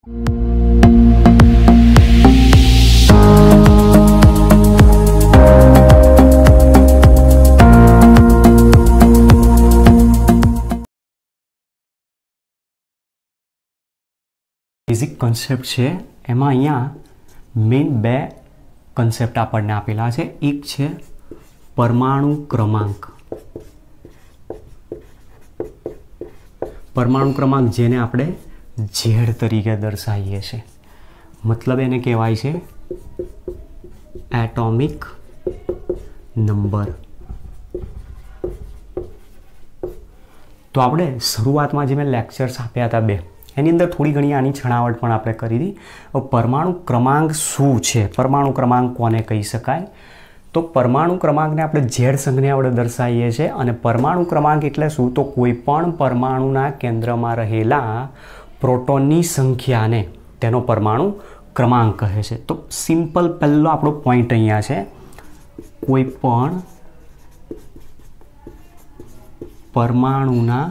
Basic concept છે એમાં અહીંયા મેઇન બે કન્સેપ્ટ આપણને આપેલા છે. એક છે પરમાણુ ક્રમાંક. પરમાણુ ક્રમાંક જેને આપણે ઝેડ તરીકે દર્શાવીએ છીએ, મતલબ એને કહેવાય છે એટોમિક નંબર. તો આપણે શરૂઆતમાં જે મેં લેક્ચર્સ આપ્યા હતા બે, એની અંદર થોડી ઘણી આની છણાવટ પણ આપણે કરી હતી. પરમાણુ ક્રમાંક શું છે, પરમાણુ ક્રમાંક કોને કહી શકાય? તો પરમાણુ ક્રમાંકને આપણે ઝેડ સંજ્ઞા વડે દર્શાવીએ છીએ. અને પરમાણુ ક્રમાંક એટલે શું? તો કોઈ પણ પરમાણુના કેન્દ્રમાં રહેલા પ્રોટોનની સંખ્યાને તેનો પરમાણુ ક્રમાંક કહે છે. તો સિમ્પલ પહેલો આપણો પોઈન્ટ અહીંયા છે, કોઈ પણ પરમાણુના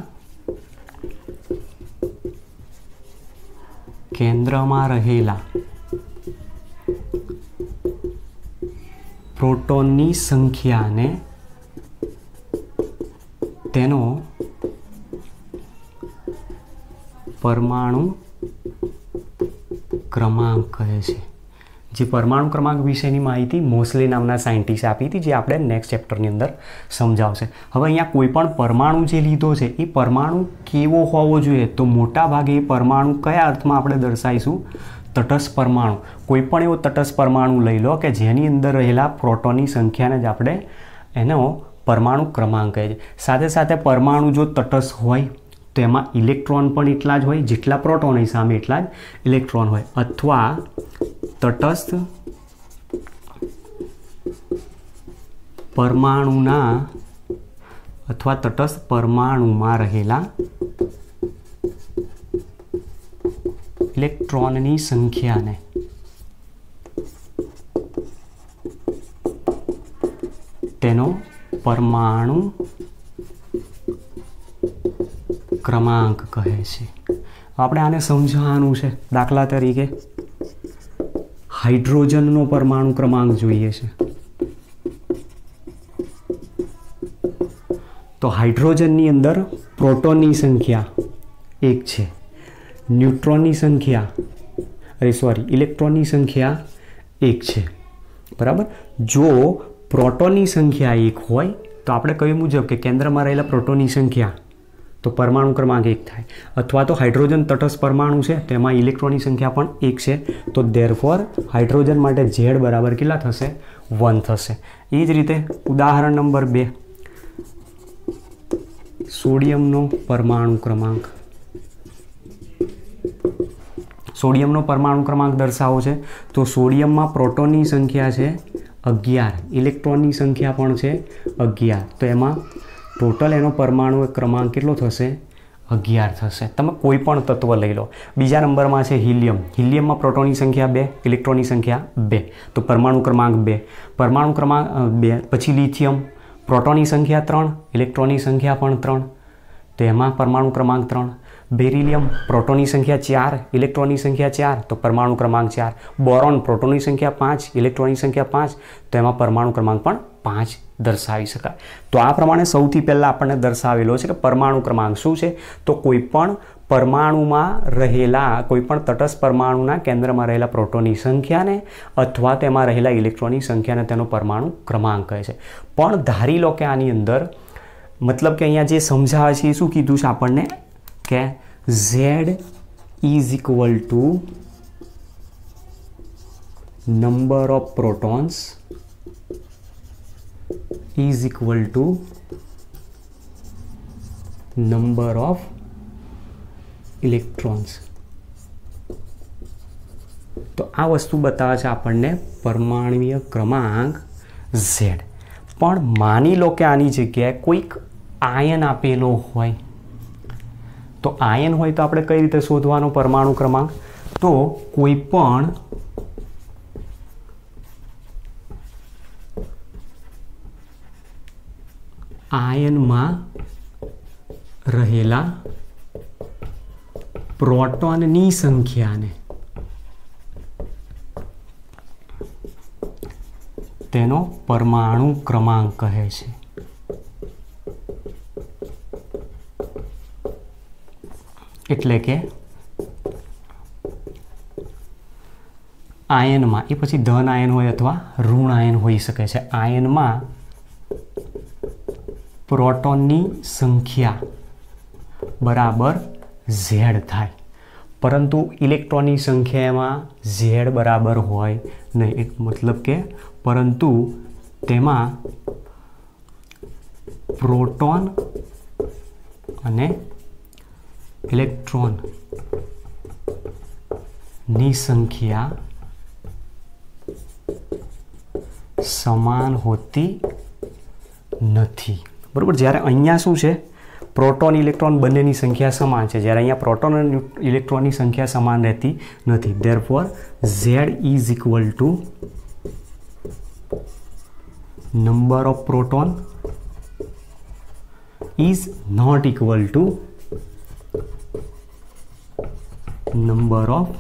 કેન્દ્રમાં રહેલા પ્રોટોનની સંખ્યાને તેનો પરમાણુ ક્રમાંક કહે છે. જે પરમાણુ ક્રમાંક વિશેની માહિતી મોસ્લી નામના સાયન્ટિસ્ટ આપી હતી, જે આપણે નેક્સ્ટ ચેપ્ટરની અંદર સમજાવશે. હવે અહીંયા કોઈ પણ પરમાણુ જે લીધો છે એ પરમાણુ કેવો હોવો જોઈએ? તો મોટા ભાગે એ પરમાણુ કયા અર્થમાં આપણે દર્શાવીશું? તટસ્થ પરમાણુ. કોઈ પણ એવો તટસ્થ પરમાણુ લઈ લો કે જેની અંદર રહેલા પ્રોટોનની સંખ્યાને જ આપણે એનો પરમાણુ ક્રમાંક કહે છે. સાથે સાથે પરમાણુ જો તટસ્થ હોય તો એમાં ઇલેક્ટ્રોન પણ એટલા જ હોય જેટલા પ્રોટોન હોય, સામે એટલા જ ઇલેક્ટ્રોન હોય. અથવા તટસ્થ પરમાણુના અથવા તટસ્થ પરમાણુમાં રહેલા ઇલેક્ટ્રોનની સંખ્યાને તેનો પરમાણુ ક્રમાંક કહે છે. આપણે આને સમજાવવાનું છે. દાખલા તરીકે હાઇડ્રોજનનો પરમાણુ ક્રમાંક જોઈએ છે. તો હાઇડ્રોજનની અંદર પ્રોટોનની સંખ્યા 1 છે, ન્યુટ્રોનની સંખ્યા ઇલેક્ટ્રોનની સંખ્યા 1 છે. બરાબર. જો પ્રોટોનની સંખ્યા 1 હોય તો આપણે કહ્યું મુજબ કે કેન્દ્રમાં રહેલા પ્રોટોનની સંખ્યા, તો પરમાણુ ક્રમાંક 1 થાય. અથવા તો હાઇડ્રોજન તટસ્થ પરમાણુ છે તેમાં ઇલેક્ટ્રોનની સંખ્યા પણ 1 છે. તો ધેરફોર હાઇડ્રોજન માટે ઝેડ બરાબર કેટલા થશે? 1 થશે. એ જ રીતે ઉદાહરણ નંબર 2, સોડિયમનો પરમાણુ ક્રમાંક. સોડિયમનો પરમાણુ ક્રમાંક દર્શાવો છે. તો સોડિયમમાં પ્રોટોનની સંખ્યા છે 11, ઇલેક્ટ્રોનની સંખ્યા પણ છે 11. તો એમાં ટોટલ એનો પરમાણુ ક્રમાંક કેટલો થશે? 11 થશે. તમે કોઈ પણ તત્વ લઈ લો. બીજા નંબરમાં છે હિલિયમ. હિલિયમમાં પ્રોટોનની સંખ્યા 2, ઇલેક્ટ્રોનની સંખ્યા 2, તો પરમાણુ ક્રમાંક 2. પરમાણુ ક્રમાંક 2. પછી લિથિયમ, પ્રોટોનની સંખ્યા 3, ઇલેક્ટ્રોનની સંખ્યા પણ 3, તો એમાં પરમાણુ ક્રમાંક 3. બેરિલિયમ, પ્રોટોનની સંખ્યા 4, ઇલેક્ટ્રોનની સંખ્યા 4, તો પરમાણુ ક્રમાંક 4. બોરોન, પ્રોટોનની સંખ્યા 5, ઇલેક્ટ્રોનની સંખ્યા 5, તો એમાં પરમાણુ ક્રમાંક પણ 5 દર્શાવી શકાય. તો આ પ્રમાણે સૌથી પહેલાં આપણને દર્શાવેલો છે કે પરમાણુ ક્રમાંક શું છે? તો કોઈ પણ પરમાણુમાં રહેલા કોઈ પણ તટસ્થ પરમાણુના કેન્દ્રમાં રહેલા પ્રોટોનની સંખ્યાને અથવા તેમાં રહેલા ઇલેક્ટ્રોનની સંખ્યાને તેનો પરમાણુ ક્રમાંક કહે છે. પણ ધારી લો કે આની અંદર મતલબ કે અહીંયા જે સમજાવે છે એ શું કીધું છે આપણને કે Z is equal to number of protons is equal to number of electrons. તો આ વસ્તુ બતાવે છે આપણને પરમાણુય ક્રમાંક Z. પણ માની લો કે આની જગ્યાએ કોઈક આયન આપેલો હોય, તો આયન હોય તો આપણે કઈ રીતે શોધવાનો પરમાણુ ક્રમાંક? તો કોઈ પણ આયનમાં રહેલા પ્રોટોનની સંખ્યાને તેનો પરમાણુ ક્રમાંક કહે છે. એટલે કે આયનમાં, એ પછી ધન આયન હોય અથવા ઋણ આયન હોઈ શકે છે. આયનમાં પ્રોટોનની સંખ્યા બરાબર ઝેડ થાય, પરંતુ ઇલેક્ટ્રોનની સંખ્યામાં ઝેડ બરાબર હોય નહીં. એક મતલબ કે પરંતુ તેમાં પ્રોટોન અને ઇલેક્ટ્રોનની સંખ્યા સમાન હોતી નથી. બરાબર. જ્યારે અહીંયા શું છે, પ્રોટોન ઇલેક્ટ્રોન બંનેની સંખ્યા સમાન છે, જ્યારે અહીંયા પ્રોટોન અને ઇલેક્ટ્રોનની સંખ્યા સમાન રહેતી નથી. Therefore Z is equal to number of proton is not equal to number of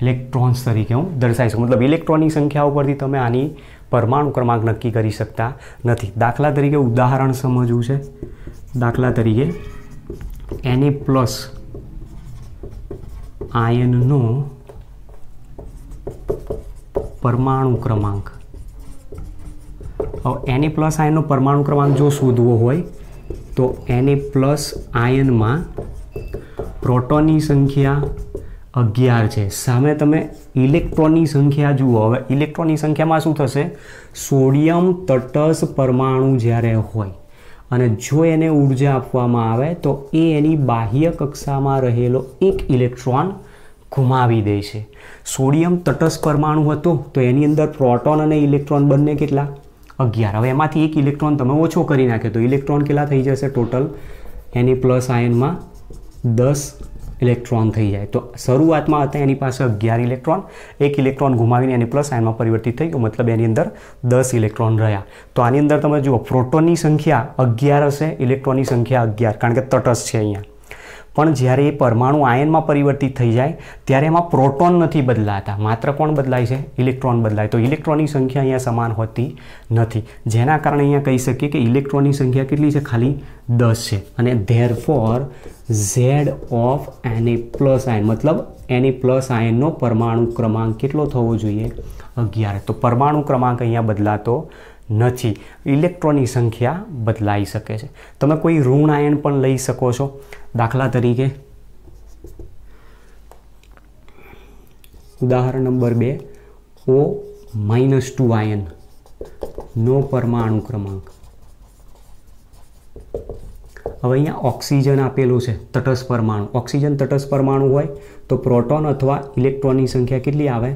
electrons તરીકે હું દર્શાવી શકું. મતલબ ઇલેક્ટ્રોનની સંખ્યા ઉપરથી તમે આની પરમાણુ ક્રમાંક નક્કી કરી શકતા નથી. દાખલા તરીકે ઉદાહરણ સમજવું છે. દાખલા તરીકે Na+ આયનનો પરમાણુ ક્રમાંક. હવે Na+ આયનનો પરમાણુ ક્રમાંક જો શોધવો હોય તો Na+ આયનમાં પ્રોટોનની સંખ્યા 11 છે. સામે તમે ઇલેક્ટ્રોનની સંખ્યા જુઓ. હવે ઇલેક્ટ્રોનની સંખ્યામાં શું થશે, સોડિયમ તટસ્થ પરમાણુ જ્યારે હોય અને જો એને ઉર્જા આપવામાં આવે તો એ એની બાહ્ય કક્ષામાં રહેલો એક ઇલેક્ટ્રોન ગુમાવી દે છે. સોડિયમ તટસ્થ પરમાણુ હતો તો એની અંદર પ્રોટોન અને ઇલેક્ટ્રોન બંને કેટલા, 11. હવે એમાંથી એક ઇલેક્ટ્રોન તમે ઓછો કરી નાખે તો ઇલેક્ટ્રોન કેટલા થઈ જશે, ટોટલ Na+ આયનમાં 10 ઇલેક્ટ્રોન થઈ જાય. તો શરૂઆતમાં હતા એની પાસે 11 ઇલેક્ટ્રોન, એક ઇલેક્ટ્રોન ગુમાવીને Na+ આયનમાં પરિવર્તિત થઈ ગયો, મતલબ એની અંદર 10 ઇલેક્ટ્રોન રહ્યા. તો આની અંદર તમે જુઓ પ્રોટોનની સંખ્યા 11 હશે, ઇલેક્ટ્રોનની સંખ્યા 11, કારણ કે તટસ્થ છે અહીંયા. પણ જ્યારે એ પરમાણુ આયનમાં પરિવર્તિત થઈ જાય ત્યારે એમાં પ્રોટોન નથી બદલાતા, માત્ર કોણ બદલાય છે, ઇલેક્ટ્રોન બદલાય. તો ઇલેક્ટ્રોનની સંખ્યા અહીંયા સમાન હોતી નથી, જેના કારણે અહીંયા કહી શકીએ કે ઇલેક્ટ્રોનની સંખ્યા કેટલી છે, ખાલી 10 છે. અને therefore Z of Na+ ion, મતલબ Na+ આયનનો પરમાણુ ક્રમાંક કેટલો થવો જોઈએ, 11. તો પરમાણુ ક્રમાંક અહીંયા બદલાતો નથી, ઇલેક્ટ્રોનની સંખ્યા બદલાઈ શકે છે. તમે કોઈ ઋણ આયન પણ લઈ શકો છો. દાખલા તરીકે ઉદાહરણ નંબર 2, O-2 આયન નો પરમાણુ ક્રમાંક. હવે અહીંયા ઓક્સિજન આપેલું છે, તટસ્થ પરમાણુ. ઓક્સિજન તટસ્થ પરમાણુ હોય તો પ્રોટોન અથવા ઇલેક્ટ્રોનની સંખ્યા કેટલી આવે,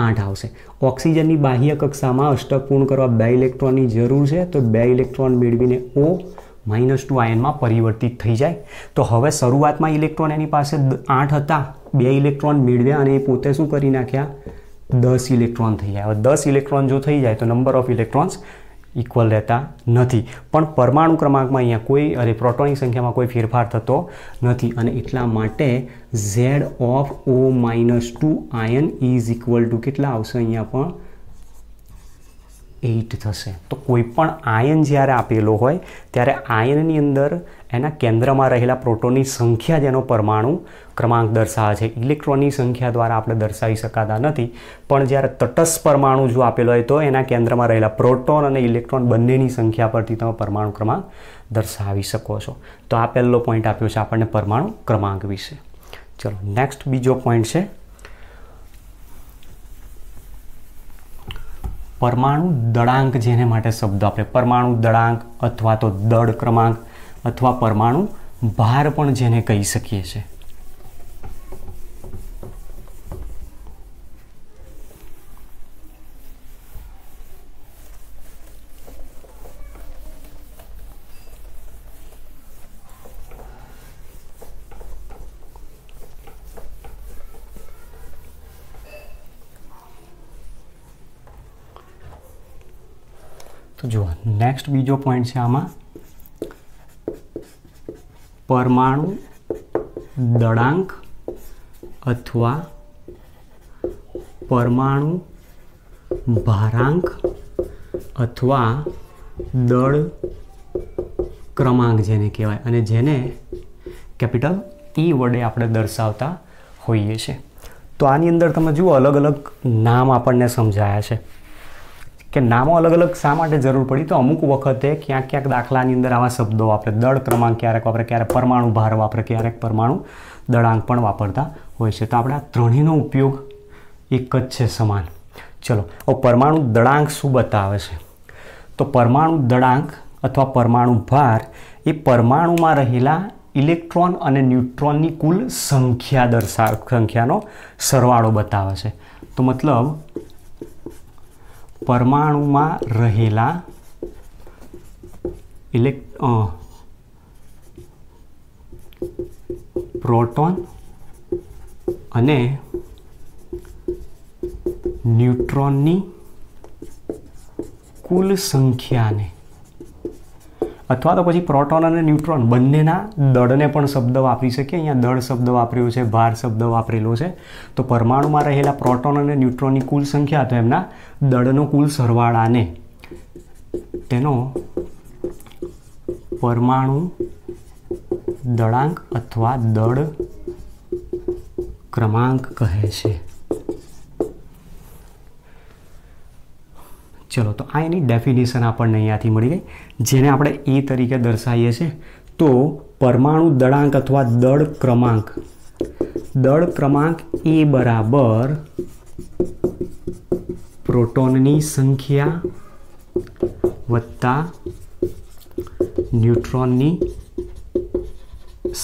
8 આવશે. ઓક્સિજનની બાહ્ય કક્ષામાં અષ્ટક પૂર્ણ કરવા 2 ઇલેક્ટ્રોનની જરૂર છે, તો 2 ઇલેક્ટ્રોન મેળવીને O-2 આયનમાં પરિવર્તિત થઈ જાય. તો હવે શરૂઆતમાં ઇલેક્ટ્રોન એની પાસે 8 હતા, 2 ઇલેક્ટ્રોન મેળવ્યા અને એ પોતે શું કરી નાખ્યા, 10 ઇલેક્ટ્રોન થઈ જાય. હવે 10 ઇલેક્ટ્રોન જો થઈ જાય તો નંબર ઓફ ઇલેક્ટ્રોન્સ ઇક્વલ રહેતા નથી. પણ પરમાણુ ક્રમાંકમાં અહીંયા કોઈ પ્રોટોનની સંખ્યામાં કોઈ ફેરફાર થતો નથી, અને એટલા માટે Z of O-2 ion is equal to કેટલા આવશે, અહીંયા પણ 8 થશે. તો કોઈ પણ આયન જ્યારે આપેલો હોય ત્યારે આયનની અંદર એના કેન્દ્રમાં રહેલા પ્રોટોનની સંખ્યા જેનો પરમાણુ ક્રમાંક દર્શાવે છે, ઇલેક્ટ્રોનની સંખ્યા દ્વારા આપણે દર્શાવી શકાતા નથી. પણ જ્યારે તટસ્થ પરમાણુ જો આપેલો હોય તો એના કેન્દ્રમાં રહેલા પ્રોટોન અને ઇલેક્ટ્રોન બંનેની સંખ્યા પરથી તમે પરમાણુ ક્રમાંક દર્શાવી શકો છો. તો આ પહેલો પોઈન્ટ આપ્યો છે આપણને પરમાણુ ક્રમાંક વિશે. ચલો નેક્સ્ટ બીજો પોઈન્ટ છે પરમાણુ દળાંક, જેને માટે શબ્દ આપણે પરમાણુ દળાંક અથવા તો દળ ક્રમાંક અથવા પરમાણુ ભાર પણ જેને કહી શકીએ છીએ. તો જુઓ નેક્સ્ટ બીજો પોઈન્ટ છે આમાં પરમાણુ દળાંક અથવા પરમાણુ ભારાંક અથવા દળ ક્રમાંક જેને કહેવાય અને જેને કેપિટલ E વડે આપણે દર્શાવતા હોઈએ છીએ. તો આની અંદર તમે જુઓ અલગ અલગ નામ આપણને સમજાયા છે કે નામો અલગ અલગ શા માટે જરૂર પડી. તો અમુક વખતે ક્યાંક ક્યાંક દાખલાની અંદર આવા શબ્દો વાપરે, દળ ક્રમાંક ક્યારેક વાપરે, ક્યારેક પરમાણુ ભાર વાપરે, ક્યારેક પરમાણુ દળાંક પણ વાપરતા હોય છે. તો આપણે આ ત્રણેયનો ઉપયોગ એક જ છે, સમાન. ચલો હવે પરમાણુ દળાંક શું બતાવે છે? તો પરમાણુ દળાંક અથવા પરમાણુ ભાર એ પરમાણુમાં રહેલા ઇલેક્ટ્રોન અને ન્યુટ્રોનની કુલ સંખ્યાનો સરવાળો બતાવે છે. તો મતલબ પરમાણુમાં રહેલા પ્રોટોન અને ન્યુટ્રોનની કુલ સંખ્યાને, અથવા તો પછી પ્રોટોન અને ન્યુટ્રોન બંનેના દળને પણ શબ્દ વાપરી શકીએ. અહીંયા દળ શબ્દ વાપર્યો છે, ભાર શબ્દ વાપરેલો છે. તો પરમાણુમાં રહેલા પ્રોટોન અને ન્યુટ્રોનની કુલ સંખ્યા, તો એમના દળનો કુલ સરવાળાને તેનો પરમાણુ દળાંક અથવા દળ ક્રમાંક કહે છે. ચલો તો આ એની ડેફિનેશન આપણને અહીંયાથી મળી ગઈ, જેને આપણે એ તરીકે દર્શાવીએ છીએ. તો પરમાણુ દળાંક અથવા દળ ક્રમાંક એ બરાબર પ્રોટોનની સંખ્યા વત્તા ન્યુટ્રોનની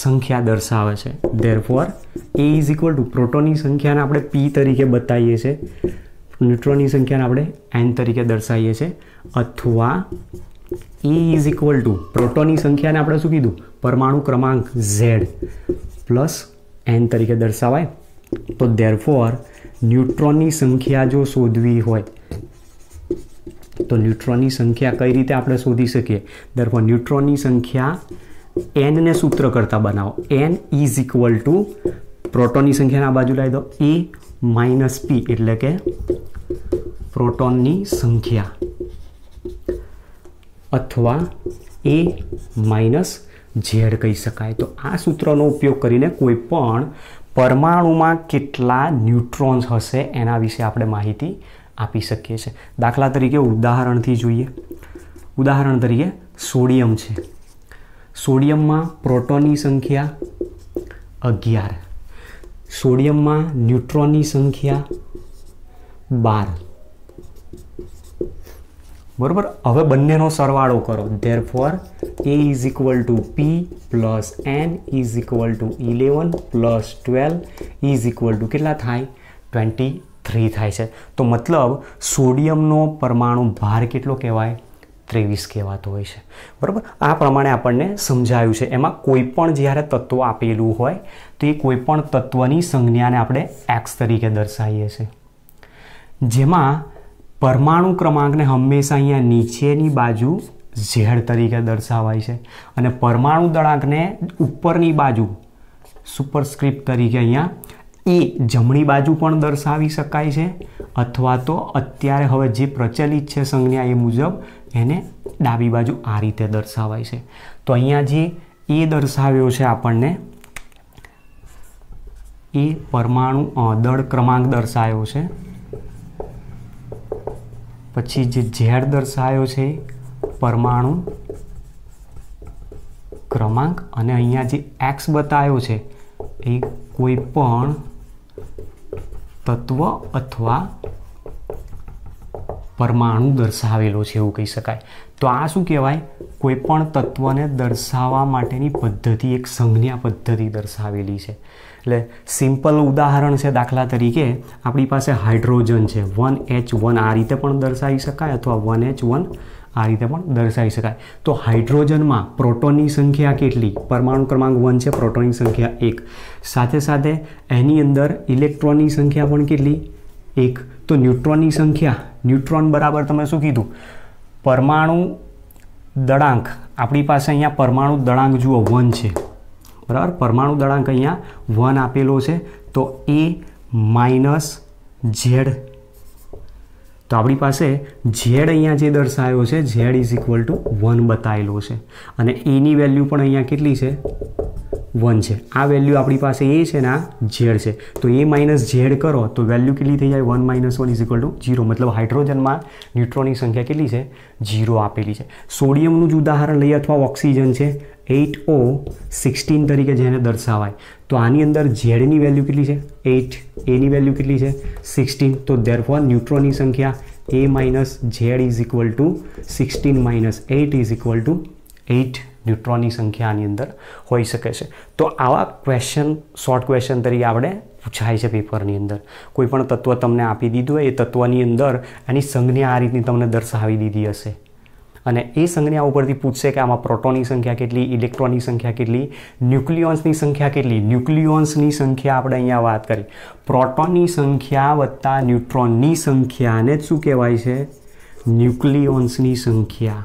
સંખ્યા દર્શાવે છે. Therefore A is equal to પ્રોટોનની સંખ્યાને આપણે પી તરીકે બતાવીએ છીએ, ન્યુટ્રોનની સંખ્યાને આપણે n તરીકે દર્શાવીએ છીએ, અથવા E ઇઝ ઇક્વલ ટુ પ્રોટોનની સંખ્યાને આપણે શું કીધું? પરમાણુ ક્રમાંક Z પ્લસ n તરીકે દર્શાવાય. તો ધેરફોર ન્યુટ્રોનની સંખ્યા જો શોધવી હોય તો ન્યુટ્રોનની સંખ્યા કઈ રીતે આપણે શોધી શકીએ? ધેરફોર ન્યુટ્રોનની સંખ્યા n ને સૂત્ર કરતાં બનાવો. n ઇઝ ઇક્વલ ટુ પ્રોટોનની સંખ્યાને આ બાજુ લાવી દો, A માઇનસ P, એટલે કે પ્રોટોનની સંખ્યા, અથવા A માઇનસ Z કહી શકાય. તો આ સૂત્રનો ઉપયોગ કરીને કોઈ પણ પરમાણુમાં કેટલા ન્યુટ્રોન્સ હશે એના વિશે આપણે માહિતી આપી શકીએ છીએ. દાખલા તરીકે ઉદાહરણથી જોઈએ. ઉદાહરણ તરીકે સોડિયમ છે. સોડિયમમાં પ્રોટોનની સંખ્યા 11, સોડિયમમાં ન્યુટ્રોનની સંખ્યા 12. બરોબર. હવે બંનેનો સરવાળો કરો. Therefore A is equal two P plus N is equal two 11 plus 12 is equal to કેટલા થાય? 23 થાય છે. તો મતલબ સોડિયમનો પરમાણુ ભાર કેટલો કહેવાય? 23 કહેવાતો હોય છે. બરાબર. આ પ્રમાણે આપણને સમજાયું છે. એમાં કોઈ પણ જ્યારે તત્વ આપેલું હોય તો એ કોઈ પણ તત્વની સંજ્ઞાને આપણે x તરીકે દર્શાવીએ છીએ, જેમાં પરમાણુ ક્રમાંકને હંમેશા અહીંયા નીચેની બાજુ Z તરીકે દર્શાવાય છે અને પરમાણુ દળાંકને ઉપરની બાજુ સુપરસ્ક્રિપ્ટ તરીકે અહીંયા એ જમણી બાજુ પણ દર્શાવી શકાય છે, અથવા તો અત્યારે હવે જે પ્રચલિત છે સંજ્ઞા એ મુજબ એને ડાબી બાજુ આ રીતે દર્શાવાય છે. તો અહીંયા જે એ દર્શાવ્યો છે આપણને એ પરમાણુ દળ ક્રમાંક દર્શાવ્યો છે, પછી જે Z દર્શાવ્યો છે પરમાણુ ક્રમાંક, અને અહીંયા જે x બતાવ્યો છે એ કોઈ પણ તત્વ અથવા પરમાણુ દર્શાવેલો છે એવું કહી શકાય. તો આ શું કહેવાય? કોઈ પણ તત્વને દર્શાવવા માટેની પદ્ધતિ, એક સંજ્ઞા પદ્ધતિ દર્શાવેલી છે. એટલે સિમ્પલ ઉદાહરણ છે. દાખલા તરીકે આપણી પાસે હાઇડ્રોજન છે, 1H1 આ રીતે પણ દર્શાવી શકાય, અથવા 1H1 આ રીતે પણ દર્શાવી શકાય. તો હાઇડ્રોજનમાં પ્રોટોનની સંખ્યા કેટલી? પરમાણુ ક્રમાંક 1 છે, પ્રોટોનની સંખ્યા 1. સાથે સાથે એની અંદર ઇલેક્ટ્રોનની સંખ્યા પણ કેટલી? 1. તો ન્યુટ્રોનની સંખ્યા, ન્યુટ્રોન બરાબર તમે શું કીધું? પરમાણુ દળાંક. આપણી પાસે અહીંયા પરમાણુ દળાંક જુઓ 1 છે, બરાબર. પરમાણુ દળાંક અહીંયા 1 આપેલો છે. તો A માઇનસ Z તો આપણી પાસે ઝેડ અહીંયા જે દર્શાવ્યો છે ઝેડ ઇઝ ઇક્વલ ટુ 1 બતાવેલો છે અને એની વેલ્યુ પણ અહીંયા કેટલી છે 1 છે. આ વેલ્યુ આપણી પાસે એ છે ને આ ઝેડ છે. તો એ માઇનસ ઝેડ કરો તો વેલ્યુ કેટલી થઈ જાય 1 - 1 ઇઝ ઇક્વલ ટુ 0. મતલબ હાઇડ્રોજનમાં ન્યુટ્રોનની સંખ્યા કેટલી છે 0 આપેલી છે. સોડિયમનું જ ઉદાહરણ લઈએ અથવા ઓક્સિજન છે 8O16 તરીકે જેને દર્શાવાય તો આની અંદર ઝેડની વેલ્યુ કેટલી છે 8, એની વેલ્યુ કેટલી છે 16. તો ધેરફોર ન્યુટ્રોનની સંખ્યા a minus Z is equal two 16 - 8 is equal two 8 ન્યુટ્રોનની સંખ્યા આની અંદર હોઈ શકે છે. તો આવા ક્વેશ્ચન શોર્ટ ક્વેશ્ચન તરીકે આપણે પૂછાય છે પેપરની અંદર. કોઈ પણ તત્વ તમને આપી દીધું હોય એ તત્વની અંદર એની સંજ્ઞા આ રીતની તમને દર્શાવી દીધી હશે અને એ સંજ્ઞા ઉપરથી પૂછશે કે આમાં પ્રોટોનની સંખ્યા કેટલી, ઇલેક્ટ્રોનની સંખ્યા કેટલી, ન્યુક્લિયોન્સની સંખ્યા કેટલી. ન્યુક્લિયોન્સની સંખ્યા આપણે અહીંયા વાત કરી. પ્રોટોનની સંખ્યા વત્તા ન્યુટ્રોનની સંખ્યાને જ શું કહેવાય છે ન્યુક્લિયોન્સની સંખ્યા.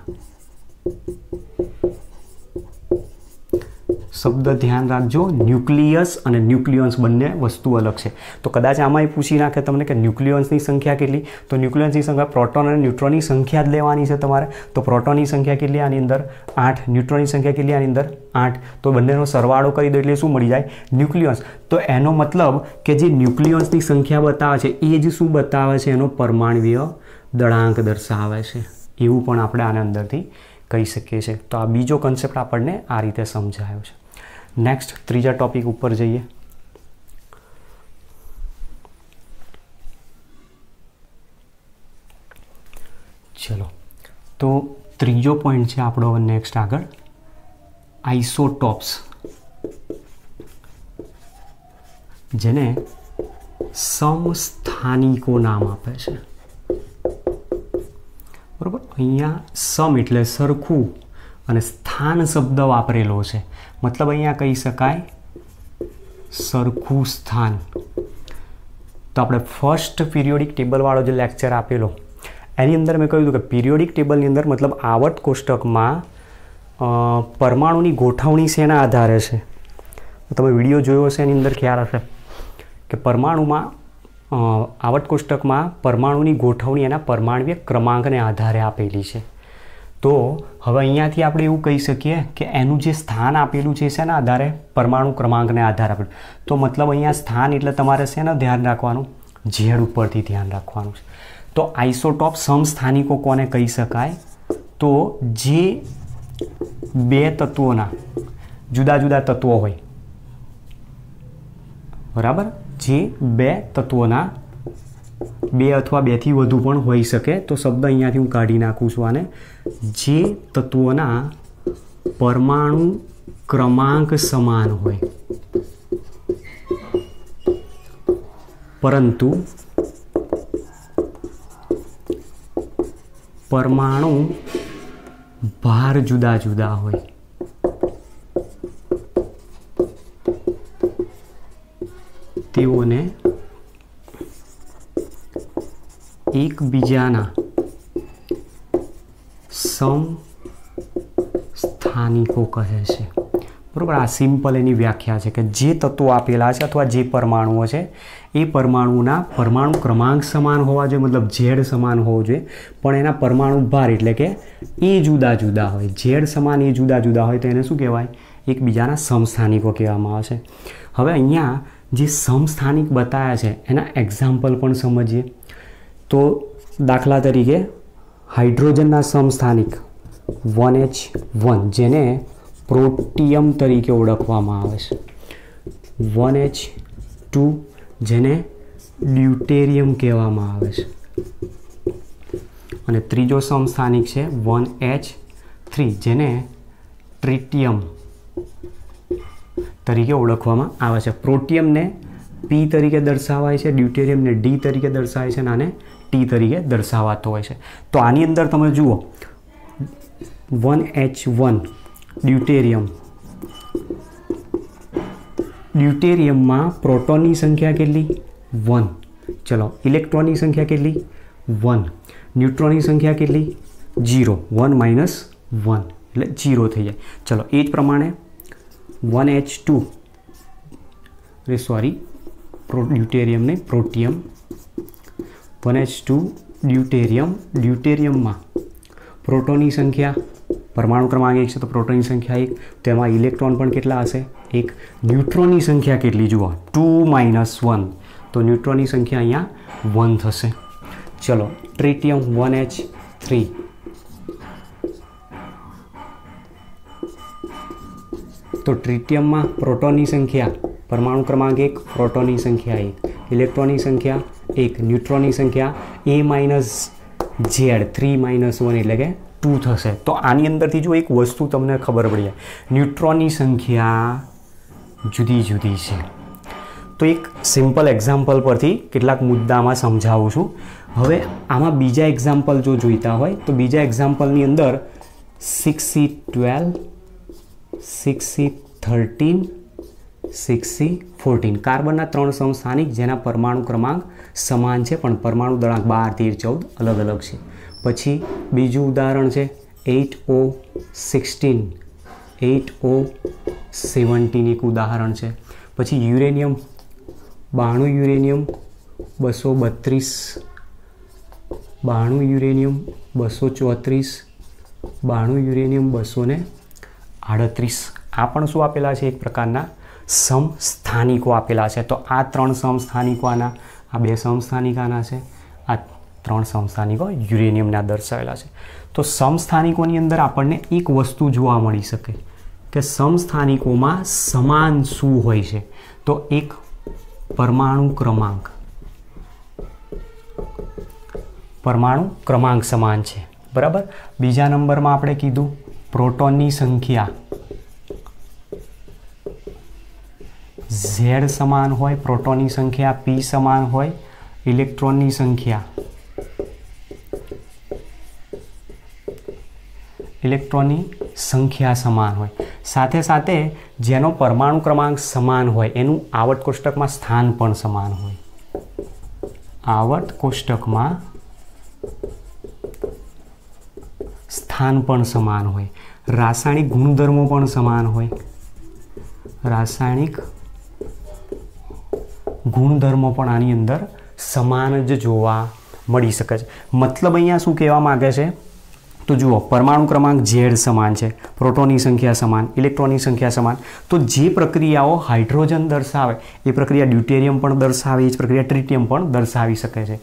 શબ્દ ધ્યાન રાખજો, ન્યુક્લિયસ અને ન્યુક્લિયોન્સ બંને વસ્તુ અલગ છે. તો કદાચ આમાં પૂછી નાખે તમને કે ન્યુક્લિયોન્સની સંખ્યા કેટલી, તો ન્યુક્લિયોન્સની સંખ્યા પ્રોટોન અને ન્યુટ્રોનની સંખ્યા જ લેવાની છે તમારે. તો પ્રોટોનની સંખ્યા કેટલી આની અંદર 8, ન્યુટ્રોનની સંખ્યા કેટલી આની અંદર 8. તો બંનેનો સરવાળો કરી દો એટલે શું મળી જાય ન્યુક્લિયોન્સ. તો એનો મતલબ કે જે ન્યુક્લિયોન્સની સંખ્યા બતાવે છે એ જ શું બતાવે છે એનો પરમાણ્વીય દળાંક દર્શાવે છે. એવું પણ આપણે આના અંદરથી કહી શકીએ છીએ. તો આ બીજો કન્સેપ્ટ આપણને આ રીતે સમજાયો છે. નેક્સ્ટ ત્રીજા ટોપિક ઉપર જઈએ. ચલો, તો ત્રીજો પોઈન્ટ છે આપણો નેક્સ્ટ આગળ આઇસોટોપ્સ, જેને સમસ્થાનિકો નામ આપે છે. બરોબર, અહીંયા સમ એટલે સરખું અને સ્થાન શબ્દ વાપરેલો છે. મતલબ અહીંયા કહી શકાય સરખું સ્થાન. તો આપણે ફર્સ્ટ પિરિયોડિક ટેબલવાળો જે લેક્ચર આપેલો એની અંદર મેં કહ્યું હતું કે પિરિયોડિક ટેબલની અંદર મતલબ આવર્ત કોષ્ટકમાં પરમાણુની ગોઠવણી શેના આધારે છે. તમે વિડીયો જોયો હશે એની અંદર ખ્યાલ હશે કે પરમાણુમાં આવર્ત કોષ્ટકમાં પરમાણુની ગોઠવણી એના પરમાણ્વીય ક્રમાંકને આધારે આપેલી છે. તો હવે અહીંયાથી આપણે એવું કહી શકીએ કે એનું જે સ્થાન આપેલું છે શેના આધારે પરમાણુ ક્રમાંકને આધારે આપેલું. તો મતલબ અહીંયા સ્થાન એટલે તમારે શેનું ધ્યાન રાખવાનું ઝેડ ઉપરથી ધ્યાન રાખવાનું છે. તો આઇસોટોપ સમસ્થાનિકો કોને કહી શકાય તો જે બે તત્વોના જુદા જુદા તત્વો હોય, બરાબર, જે બે તત્વોના બે અથવા બેથી વધુ પણ હોઈ શકે. તો શબ્દ અહીંયાથી હું કાઢી નાખું છું આને. જે તત્વોના પરમાણુ ક્રમાંક સમાન હોય પરંતુ પરમાણુ ભાર જુદા જુદા હોય. તેઓને એકબીજાના સમસ્થાનિકો કહે છે. બરાબર, આ સિમ્પલ એની વ્યાખ્યા છે કે જે તત્વો આપેલા છે અથવા જે પરમાણુઓ છે એ પરમાણુના પરમાણુ ક્રમાંક સમાન હોવા જોઈએ, મતલબ ઝેડ સમાન હોવો જોઈએ, પણ એના પરમાણુ ભાર એટલે કે એ જુદા જુદા હોય. ઝેડ સમાન એ જુદા જુદા હોય તો એને શું કહેવાય એકબીજાના સમસ્થાનિકો કહેવામાં આવે છે. હવે અહીંયા જે સમસ્થાનિક બતાવ્યા છે એના એક્ઝામ્પલ પણ સમજીએ. તો દાખલા તરીકે હાઇડ્રોજનના સમસ્થાનિક 1H1 જેને પ્રોટિયમ તરીકે ઓળખવામાં આવે છે, 1H2 જેને ડ્યુટેરિયમ કહેવામાં આવે છે, અને ત્રીજો સમસ્થાનિક છે 1H3 જેને ટ્રિટિયમ તરીકે ઓળખવામાં આવે છે. પ્રોટિયમને P તરીકે દર્શાવાય છે, ડ્યુટેરિયમને D તરીકે દર્શાવાય છે અને આને T તરીકે દર્શાવાતો હોય છે. તો આની અંદર તમે જુઓ 1H1 ડ્યુટેરિયમમાં પ્રોટોનની સંખ્યા કેટલી 1. ચલો, ઇલેક્ટ્રોનની સંખ્યા કેટલી 1. ન્યુટ્રોનની સંખ્યા કેટલી 0. 1 - 1 એટલે 0 થઈ જાય. ચલો, એ જ પ્રમાણે 1H2 ડ્યુટેરિયમ નહીં પ્રોટિયમ 1H2 ડ્યુટેરિયમમાં પ્રોટોનની સંખ્યા પરમાણુ ક્રમાંક 1 છે તો પ્રોટોનની સંખ્યા 1, તો એમાં ઇલેક્ટ્રોન પણ કેટલા હશે 1. ન્યુટ્રોનની સંખ્યા કેટલી જુઓ 2 - 1, તો ન્યુટ્રોનની સંખ્યા અહીંયા 1 થશે. ચલો ટ્રિટિયમ 1H3, તો ટ્રિટિયમમાં પ્રોટોનની સંખ્યા પરમાણુ ક્રમાંક 1, પ્રોટોનની સંખ્યા 1, ઇલેક્ટ્રોનની સંખ્યા 1, ન્યુટ્રોનની સંખ્યા A-Z 3 - 1 એટલે કે 2 થશે. તો આની અંદરથી જો એક વસ્તુ તમને ખબર પડી જાય, ન્યુટ્રોનની સંખ્યા જુદી જુદી છે. તો એક સિમ્પલ એક્ઝામ્પલ પરથી કેટલાક મુદ્દામાં સમજાવું છું. હવે આમાં બીજા એક્ઝામ્પલ જો જોઈતા હોય તો બીજા એક્ઝામ્પલની અંદર 6C12, 6C13, 6C14 કાર્બનના 3 સમસ્થાનિક જેના પરમાણુ ક્રમાંક સમાન છે પણ પરમાણુ દળાંક 12, 13, 14 અલગ અલગ છે. પછી બીજું ઉદાહરણ છે 8O16, 8O17 એક ઉદાહરણ છે. પછી યુરેનિયમ 92, યુરેનિયમ 232, 92 યુરેનિયમ 234, 92 યુરેનિયમ 238. આ પણ શું આપેલા છે? એક પ્રકારના સમસ્થાનિકો આપેલા છે. તો આ 3 સમસ્થાનિકો આના, આ 2 સમસ્થાનિક આના છે, આ 3 સમસ્થાનિકો યુરેનિયમના દર્શાવેલા છે. તો સમસ્થાનિકોની અંદર આપણને એક વસ્તુ જોવા મળી શકે કે સમસ્થાનિકોમાં સમાન શું હોય છે? તો એક પરમાણુ ક્રમાંક સમાન છે, બરાબર. બીજા નંબરમાં આપણે કીધું પ્રોટોનની સંખ્યા Z સમાન હોય, પ્રોટોનની સંખ્યા P સમાન હોય, ઇલેક્ટ્રોનની સંખ્યા સમાન હોય. સાથે સાથે જેનો પરમાણુ ક્રમાંક સમાન હોય એનું આવર્ત કોષ્ટકમાં સ્થાન પણ સમાન હોય. આવર્ત કોષ્ટકમાં સ્થાન પણ સમાન હોય. રાસાયણિક ગુણધર્મો પણ સમાન હોય. રાસાયણિક ગુણધર્મો પણ આની અંદર સમાન જ જોવા મળી શકે છે. મતલબ અહીંયા શું કહેવા માંગે છે? તો જુઓ, પરમાણુ ક્રમાંક Z સમાન છે, પ્રોટોનની સંખ્યા સમાન, ઇલેક્ટ્રોનની સંખ્યા સમાન. તો જે પ્રક્રિયાઓ હાઇડ્રોજન દર્શાવે એ પ્રક્રિયા ડ્યુટેરિયમ પણ દર્શાવે, એ જ પ્રક્રિયા ટ્રિટિયમ પણ દર્શાવી શકે છે.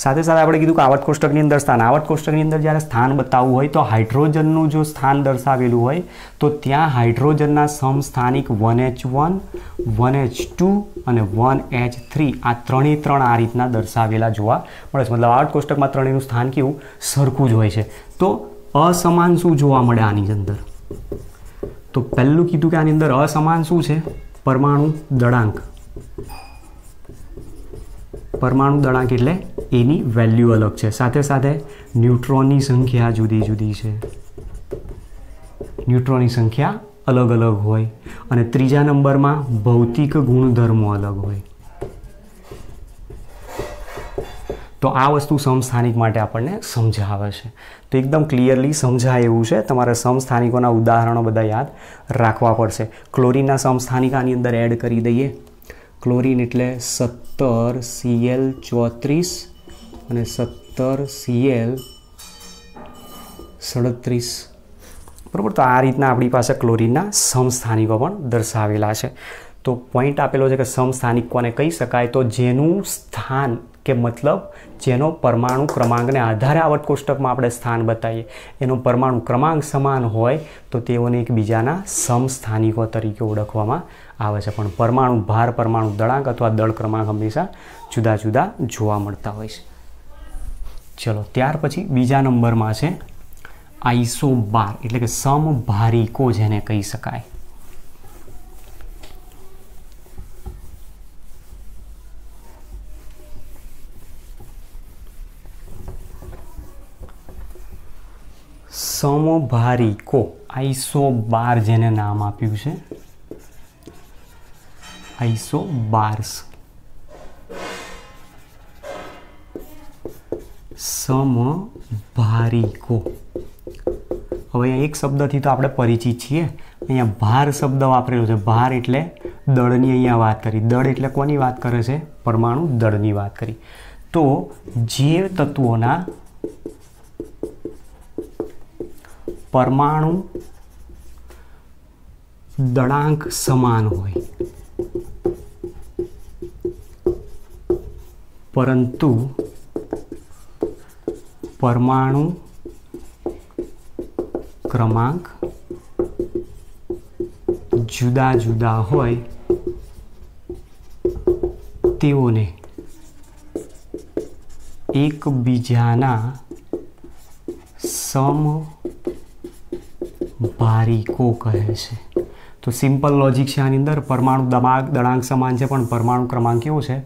સાથે સાથે આપણે કીધું કે આવર્ત કોષ્ટકની અંદર સ્થાન, આવર્ત કોષ્ટકની અંદર જ્યારે સ્થાન બતાવવું હોય તો હાઇડ્રોજનનું જો સ્થાન દર્શાવેલું હોય તો ત્યાં હાઇડ્રોજનના સમસ્થાનિક 1H1, 1H2 અને 1H3 આ 3 આ રીતના દર્શાવેલા જોવા મળે છે. મતલબ આવર્ત કોષ્ટકમાં ત્રણેયનું સ્થાન કેવું સરખું જ હોય છે. તો અસમાન શું જોવા મળે આની અંદર? તો પહેલું કીધું કે આની અંદર અસમાન શું છે? પરમાણુ દળાંક. પરમાણુ દળાંક એટલે એની વેલ્યુ અલગ છે. સાથે સાથે ન્યુટ્રોનની સંખ્યા જુદી જુદી છે, ન્યુટ્રોનની સંખ્યા અલગ અલગ હોય. અને ત્રીજા નંબરમાં ભૌતિક ગુણધર્મો અલગ હોય. તો આ વસ્તુ સમસ્થાનિક માટે આપણને સમજાવે છે. તો એકદમ ક્લિયરલી સમજાય એવું છે. તમારે સમસ્થાનિકોના ઉદાહરણો બધા યાદ રાખવા પડશે. ક્લોરીનના સમસ્થાનિકાની અંદર એડ કરી દઈએ. ક્લોરીન એટલે 17Cl34 અને 17Cl37, બરાબર. તો આ રીતના આપણી પાસે ક્લોરીનના સમસ્થાનિકો પણ દર્શાવેલા છે. તો પોઈન્ટ આપેલો છે કે સમસ્થાનિક કોને કહી શકાય? તો જેનું સ્થાન કે મતલબ જેનો પરમાણુ ક્રમાંકને આધારે આવર્ત કોષ્ટકમાં આપણે સ્થાન બતાવીએ એનો પરમાણુ ક્રમાંક સમાન હોય તો તેઓને એકબીજાના સમસ્થાનિકો તરીકે ઓળખવામાં આવે છે. પણ પરમાણુ ભાર, પરમાણુ દળાંક અથવા દળ ક્રમાંક હંમેશા જુદા જુદા જોવા મળતા હોય છે. ચલો, ત્યાર પછી બીજા નંબરમાં છે આઇસોબાર એટલે કે સમભારિકો જેને કહી શકાય. સમભારિકો, આઇસોબાર જેને નામ આપ્યું છે, આઇસોબાર્સ. સમભારિકો. હવે અહીંયા એક શબ્દથી તો આપણે પરિચિત છીએ. અહીંયા ભાર શબ્દ વાપરેલો છે. ભાર એટલે દળની અહીંયા વાત કરી. દળ એટલે કોની વાત કરે છે? પરમાણુ દળની વાત કરી. તો તો જે તત્વોના પરમાણુ દળાંક સમાન હોય પરંતુ પરમાણુ ક્રમાંક જુદા જુદા હોય તેઓને એકબીજાના સમભારિકો કહે છે। તો સિમ્પલ લોજિક છે આની અંદર, પરમાણુ દળાંક સમાન છે પણ પરમાણુ ક્રમાંક કેવો છે,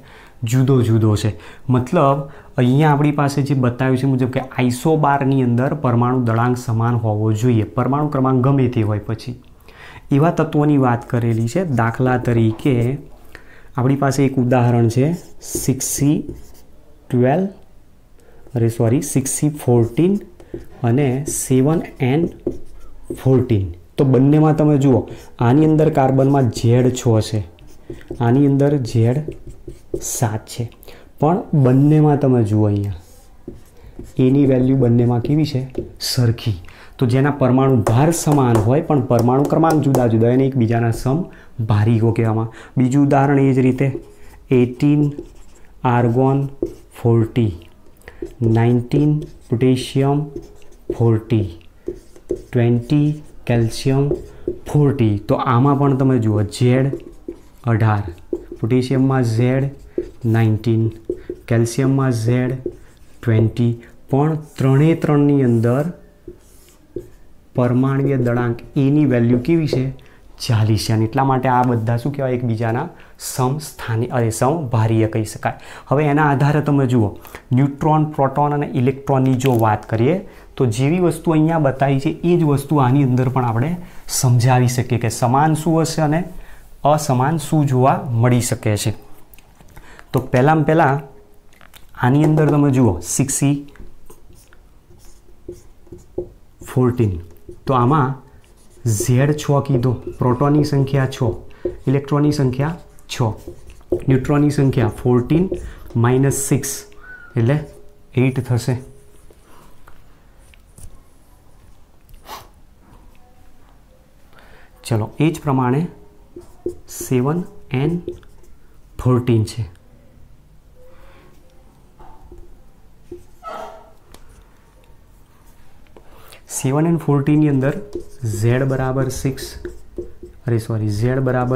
જુદો જુદો છે। મતલબ અહીંયા આપણી પાસે જે બતાવ્યું છે મુજબ કે આઇસોબારની અંદર પરમાણુ દળાંક સમાન હોવો જોઈએ, પરમાણુ ક્રમાંક ગમે તે હોય પછી એવા તત્વોની વાત કરેલી છે। દાખલા તરીકે આપણી પાસે એક ઉદાહરણ છે 6C14 અને 7N14। તો બંનેમાં તમે જુઓ, આની અંદર કાર્બનમાં Z6 છે, આની અંદર Z7 છે, પણ બંનેમાં તમે જુઓ અહીંયા એની વેલ્યુ બંનેમાં કેવી છે, સરખી। તો જેના પરમાણુ ભાર સમાન હોય પણ પરમાણુ ક્રમાંક જુદા જુદા એને એકબીજાના સમભારિકો કહેવામાં। બીજું ઉદાહરણ એ જ રીતે 18 આર્ગોન 40, 19 પોટેશિયમ 40, 20 કેલ્શિયમ 40। તો આમાં પણ તમે જુઓ Z18, પોટેશિયમમાં Z19, કેલ્શિયમમાં Z20, પણ ત્રણે ત્રણની અંદર પરમાણુય દળાંક એની વેલ્યુ કેવી છે, 40 છે। અને એટલા માટે આ બધા શું કહેવાય, એકબીજાના સમભારીય કહી શકાય। હવે એના આધારે તમે જુઓ ન્યુટ્રોન, પ્રોટોન અને ઇલેક્ટ્રોનની જો વાત કરીએ તો જેવી વસ્તુ અહીંયા બતાવી છે એ જ વસ્તુ આની અંદર પણ આપણે સમજાવી શકીએ કે સમાન શું હશે અને અસમાન શું જોવા મળી શકે છે। તો પહેલાં આની અંદર તમે જુઓ 6C14, તો આમાં Z6 કીધો, પ્રોટોનની સંખ્યા 6, ઇલેક્ટ્રોનની સંખ્યા 6, ન્યુટ્રોનની સંખ્યા 14 - 6 એટલે 8 થશે। ચલો એ જ પ્રમાણે 7N14 છે, ની અંદર Z બરાબર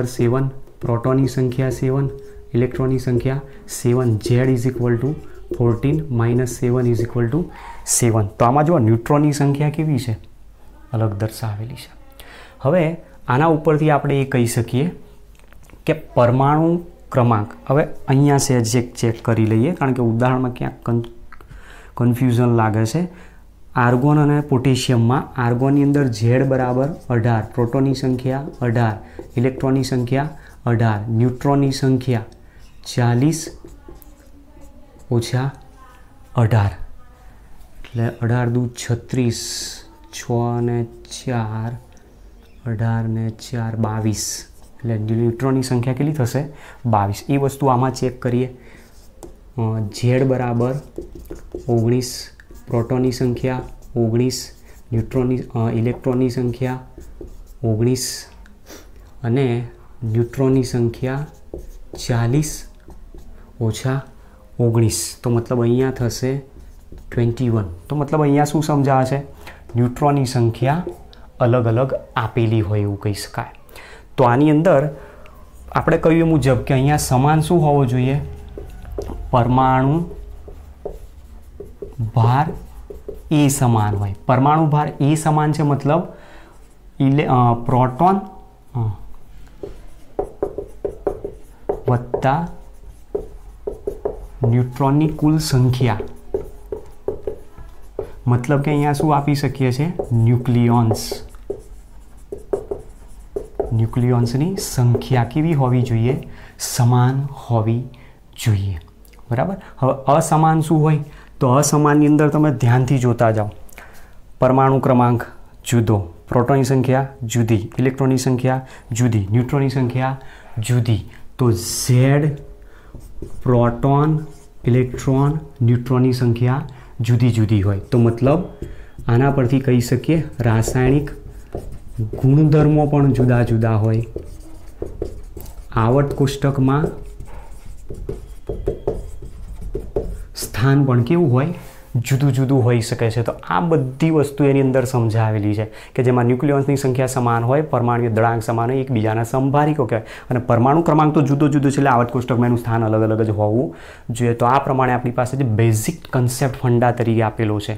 7, પ્રોટોનની સંખ્યા 7, ઇલેક્ટ્રોનની સંખ્યા 7, Z = 14 - 7 = 7। તો આમાં જો ન્યુટ્રોનની સંખ્યા કેવી છે, અલગ દર્શાવેલી છે। હવે આના ઉપરથી આપણે એ કહી શકીએ કે પરમાણુ ક્રમાંક, હવે અહીંયા સહેજ ચેક કરી લઈએ કારણ કે ઉદાહરણમાં ક્યાંક કન્ફ્યુઝન લાગે છે। આર્ગોન અને પોટેશિયમમાં આર્ગોનની અંદર Z બરાબર 18, પ્રોટોનની સંખ્યા 18, ઇલેક્ટ્રોનની સંખ્યા 18, ન્યુટ્રોનની સંખ્યા 40 - 18 એટલે 18 દુ 36, 6 ને 4, 18 ને 4 22, એટલે ન્યુટ્રોનની સંખ્યા કેટલી થશે, 22। એ વસ્તુ આમાં ચેક કરીએ, Z બરાબર 19, પ્રોટોનની સંખ્યા 19, ઇલેક્ટ્રોનની સંખ્યા 19 અને ન્યુટ્રોનની સંખ્યા 40 - 19, તો મતલબ અહીંયા થશે 21। તો મતલબ અહીંયા શું સમજાવે છે, ન્યુટ્રોનની સંખ્યા અલગ અલગ આપેલી હોય એવું કહી શકાય। તો આની અંદર આપણે કહ્યું મુજબ કે અહીંયા સમાન શું હોવો જોઈએ, પરમાણુ ભાર એ સમાન હોય। પરમાણુ ભાર એ સમાન છે મતલબ પ્રોટોન વત્તા ન્યુટ્રોનની કુલ સંખ્યા, મતલબ કે અહીંયા શું આપી શકીએ છીએ, ન્યુક્લિયોન્સની સંખ્યા કેવી હોવી જોઈએ, સમાન હોવી જોઈએ, બરાબર। હવે અસમાન શું હોય, તો અસમાનની અંદર તમે ધ્યાનથી જોતા જાઓ, પરમાણુ ક્રમાંક જુદો, પ્રોટોનની સંખ્યા જુદી, ઇલેક્ટ્રોનની સંખ્યા જુદી, ન્યુટ્રોનની સંખ્યા જુદી। તો Z પ્રોટોન ઇલેક્ટ્રોન ન્યુટ્રોનની સંખ્યા જુદી જુદી હોય તો મતલબ આના પરથી કહી શકીએ રાસાયણિક ગુણધર્મો પણ જુદા જુદા હોય. આવર્ત કોષ્ટકમાં સ્થાન પણ કેવું હોય જુદું જુદું હોઈ શકે છે. તો આ બધી વસ્તુ એની અંદર સમજાવેલી છે કે જેમાં ન્યુક્લિયોન્સની સંખ્યા સમાન હોય, પરમાણુ દળાંક સમાન હોય, એકબીજાના સમભારિકો કહેવાય અને પરમાણુ ક્રમાંક તો જુદો જુદો છે એટલે આવર્ત કોષ્ટકમાં એનું સ્થાન અલગ અલગ જ હોવું જોઈએ. તો આ પ્રમાણે આપણી પાસે જે બેઝિક કન્સેપ્ટ ફંડા તરીકે આપેલો છે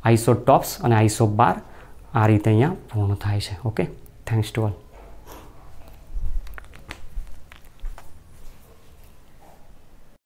આઇસોટોપ્સ અને આઇસોબાર આ રીતે અહીંયા પૂર્ણ થાય છે. Okay, thanks to all.